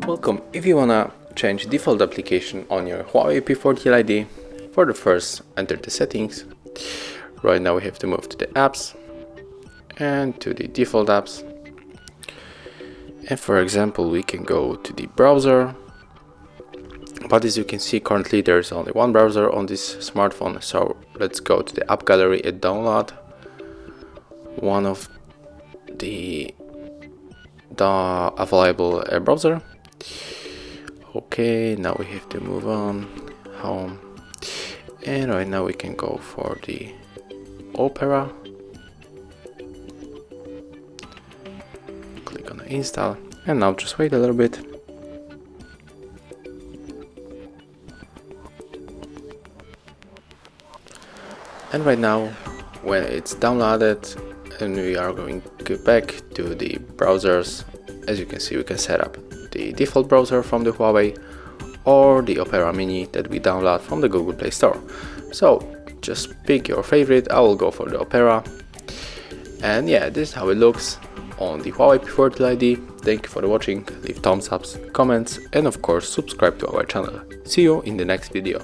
Welcome. If you wanna change default application on your Huawei P40 Lite E, for the first enter the settings. Right now we have to move to the apps and to the default apps. And for example, we can go to the browser. But as you can see, currently there's only one browser on this smartphone. So let's go to the app gallery and download one of the available browser. Okay, now we have to move on home, and right now we can go for the Opera. Click on install, and now just wait a little bit. And right now, when it's downloaded, and we are going to go back to the browsers, as you can see, we can set up the default browser from the Huawei or the Opera Mini that we download from the Google Play Store. So just pick your favorite. I will go for the Opera. And yeah, this is how it looks on the Huawei P40 Lite E. Thank you for watching. Leave thumbs ups, comments, and of course subscribe to our channel. See you in the next video.